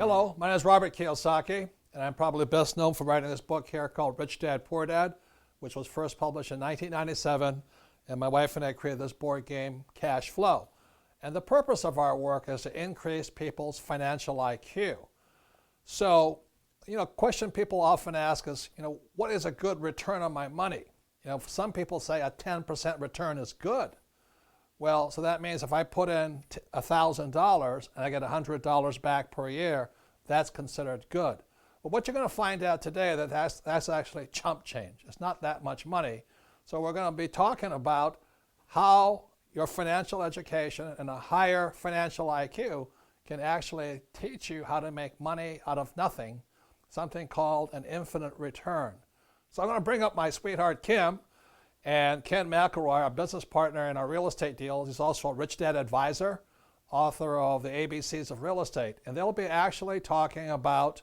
Hello, my name is Robert Kiyosaki, and I'm probably best known for writing this book here called Rich Dad, Poor Dad, which was first published in 1997, and my wife and I created this board game, Cash Flow. And the purpose of our work is to increase people's financial IQ. So, question people often ask is, what is a good return on my money? Some people say a 10% return is good. Well, so that means if I put in $1,000 and I get $100 back per year, that's considered good. But what you're going to find out today that's actually chump change. It's not that much money. So we're going to be talking about how your financial education and a higher financial IQ can actually teach you how to make money out of nothing, something called an infinite return. So I'm going to bring up my sweetheart Kim and Ken McElroy, our business partner in our real estate deals. He's also a Rich Dad advisor, author of the ABCs of Real Estate. And they'll be actually talking about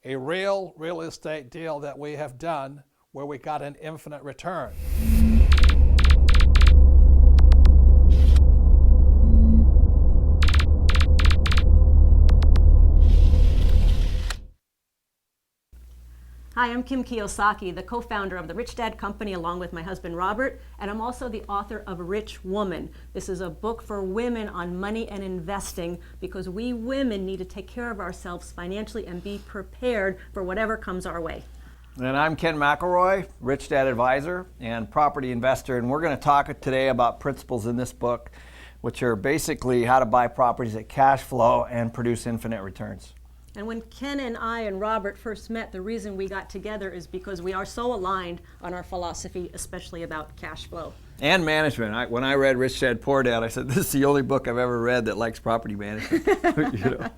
a real estate deal that we have done where we got an infinite return. Hi, I'm Kim Kiyosaki, the co-founder of the Rich Dad Company along with my husband Robert, and I'm also the author of Rich Woman. This is a book for women on money and investing because we women need to take care of ourselves financially and be prepared for whatever comes our way. And I'm Ken McElroy, Rich Dad advisor and property investor, and we're going to talk today about principles in this book, which are basically how to buy properties at cash flow and produce infinite returns. And when Ken and I and Robert first met, the reason we got together is because we are so aligned on our philosophy, especially about cash flow. And management. When I read Rich Dad, Poor Dad, I said, this is the only book I've ever read that likes property management.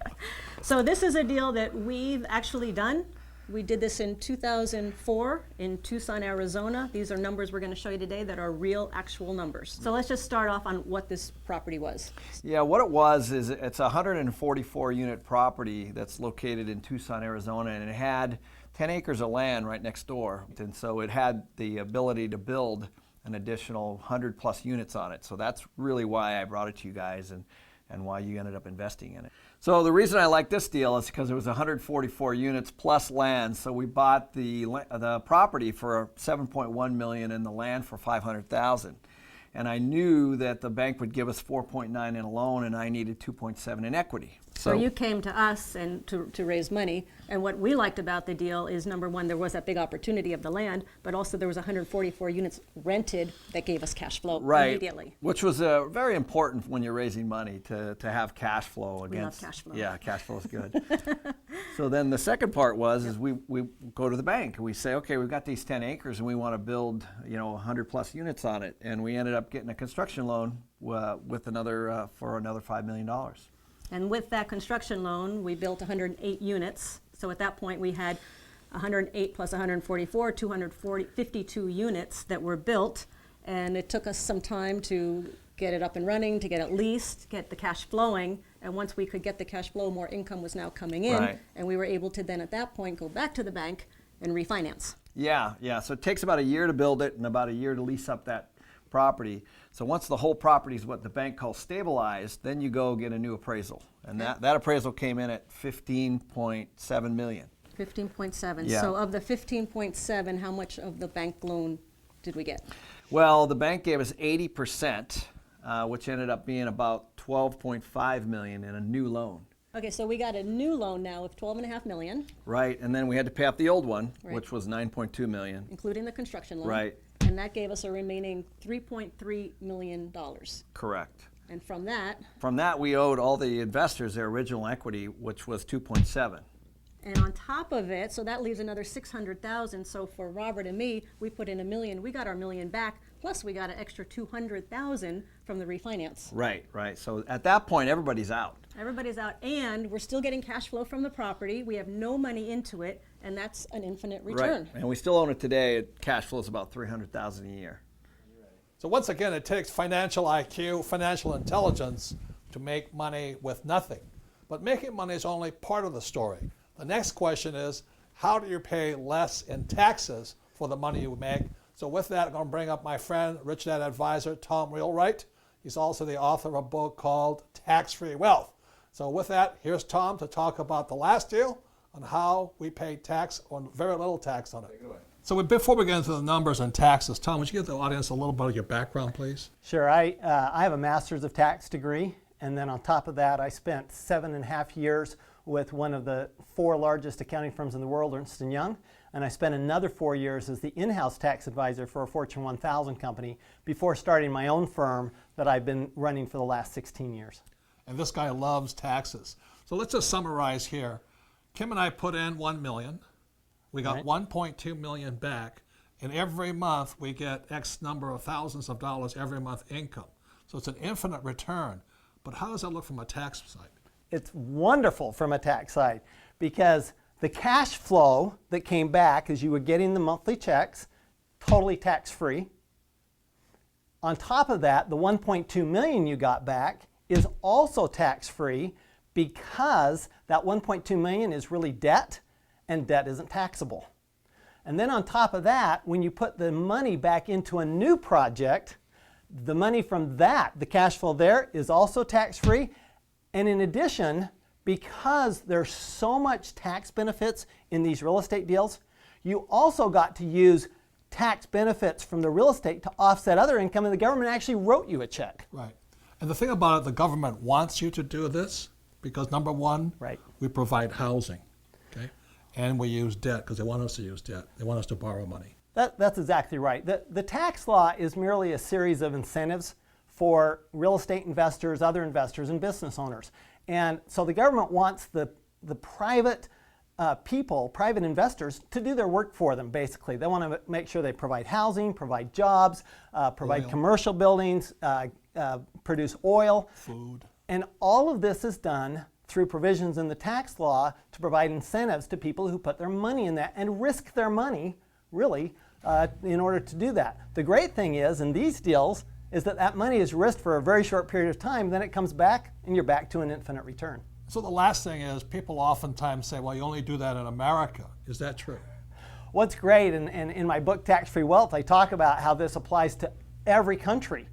So this is a deal that we've actually done. We did this in 2004 in Tucson, Arizona. These are numbers we're going to show you today that are real, actual numbers. So let's just start off on what this property was. Yeah, what it was is it's a 144 unit property that's located in Tucson, Arizona, and it had 10 acres of land right next door. And so it had the ability to build an additional 100 plus units on it. So that's really why I brought it to you guys and why you ended up investing in it. So the reason I like this deal is because it was 144 units plus land. So we bought the property for $7.1 million and the land for $500,000. And I knew that the bank would give us 4.9 in a loan and I needed 2.7 in equity. So you came to us and to raise money, and what we liked about the deal is, number one, there was that big opportunity of the land, but also there was 144 units rented that gave us cash flow immediately. Which was very important when you're raising money to have cash flow against. We love cash flow. Yeah, cash flow is good. So then the second part was is we go to the bank and we say, okay, we've got these 10 acres and we want to build 100 plus units on it, and we ended up getting a construction loan with another for another $5 million. And with that construction loan, we built 108 units. So at that point, we had 108 plus 144, 252 units that were built. And it took us some time to get it up and running, to get it leased, get the cash flowing. And once we could get the cash flow, more income was now coming in. Right. And we were able to then at that point go back to the bank and refinance. Yeah. So it takes about a year to build it and about a year to lease up that property. So once the whole property is what the bank calls stabilized, then you go get a new appraisal. And that appraisal came in at $15.7 million. 15.7. Yeah. So of the 15.7, how much of the bank loan did we get? Well, the bank gave us 80%, which ended up being about $12.5 million in a new loan. Okay, so we got a new loan now of $12.5 million. Right, and then we had to pay off the old one, Right. which was $9.2 million. Including the construction loan. Right. And that gave us a remaining $3.3 million. Correct. And from that, we owed all the investors their original equity, which was 2.7. and on top of it, so that leaves another $600,000. So for Robert and me, we put in $1 million. We got our $1 million back, plus we got an extra $200,000 from the refinance. Right. So at that point, everybody's out. Everybody's out, and we're still getting cash flow from the property. We have no money into it, and that's an infinite return. Right. And we still own it today. Cash flow is about $300,000 a year. So once again, it takes financial IQ, financial intelligence to make money with nothing. But making money is only part of the story. The next question is, how do you pay less in taxes for the money you make? So with that, I'm going to bring up my friend, Rich Dad advisor, Tom Wheelwright. He's also the author of a book called Tax-Free Wealth. So with that, here's Tom to talk about the last deal on how we pay tax on very little tax on it. So before we get into the numbers and taxes, Tom, would you give the audience a little bit of your background, please? Sure. I have a master's of tax degree, and then on top of that, I spent 7.5 years with one of the 4 largest accounting firms in the world, Ernst & Young, and I spent another 4 years as the in-house tax advisor for a Fortune 1000 company before starting my own firm that I've been running for the last 16 years. And this guy loves taxes. So let's just summarize here. Kim and I put in $1 million. We got Right. $1.2 million back. And every month we get X number of thousands of dollars every month income. So it's an infinite return. But how does that look from a tax side? It's wonderful from a tax side because the cash flow that came back as you were getting the monthly checks, totally tax-free. On top of that, the $1.2 million you got back is also tax-free because that $1.2 million is really debt, and debt isn't taxable. And then on top of that, when you put the money back into a new project, the money from that, the cash flow there, is also tax-free. And in addition, because there's so much tax benefits in these real estate deals, you also got to use tax benefits from the real estate to offset other income, and the government actually wrote you a check. Right. And the thing about it, the government wants you to do this because number one, Right. we provide housing, okay? And we use debt because they want us to use debt. They want us to borrow money. That's exactly right. The tax law is merely a series of incentives for real estate investors, other investors, and business owners. And so the government wants the private people, private investors, to do their work for them, basically. They want to make sure they provide housing, provide jobs, provide Oil. commercial buildings, produce oil. Food. And all of this is done through provisions in the tax law to provide incentives to people who put their money in that and risk their money, really, in order to do that. The great thing is, in these deals, is that money is risked for a very short period of time, then it comes back and you're back to an infinite return. So the last thing is people oftentimes say, well, you only do that in America. Is that true? What's great, and in my book, Tax-Free Wealth, I talk about how this applies to every country.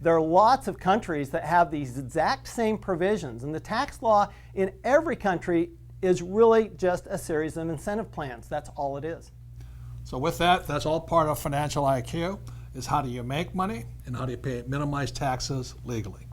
There are lots of countries that have these exact same provisions, and the tax law in every country is really just a series of incentive plans. That's all it is. So with that, that's all part of financial IQ, is how do you make money and how do you minimize taxes legally.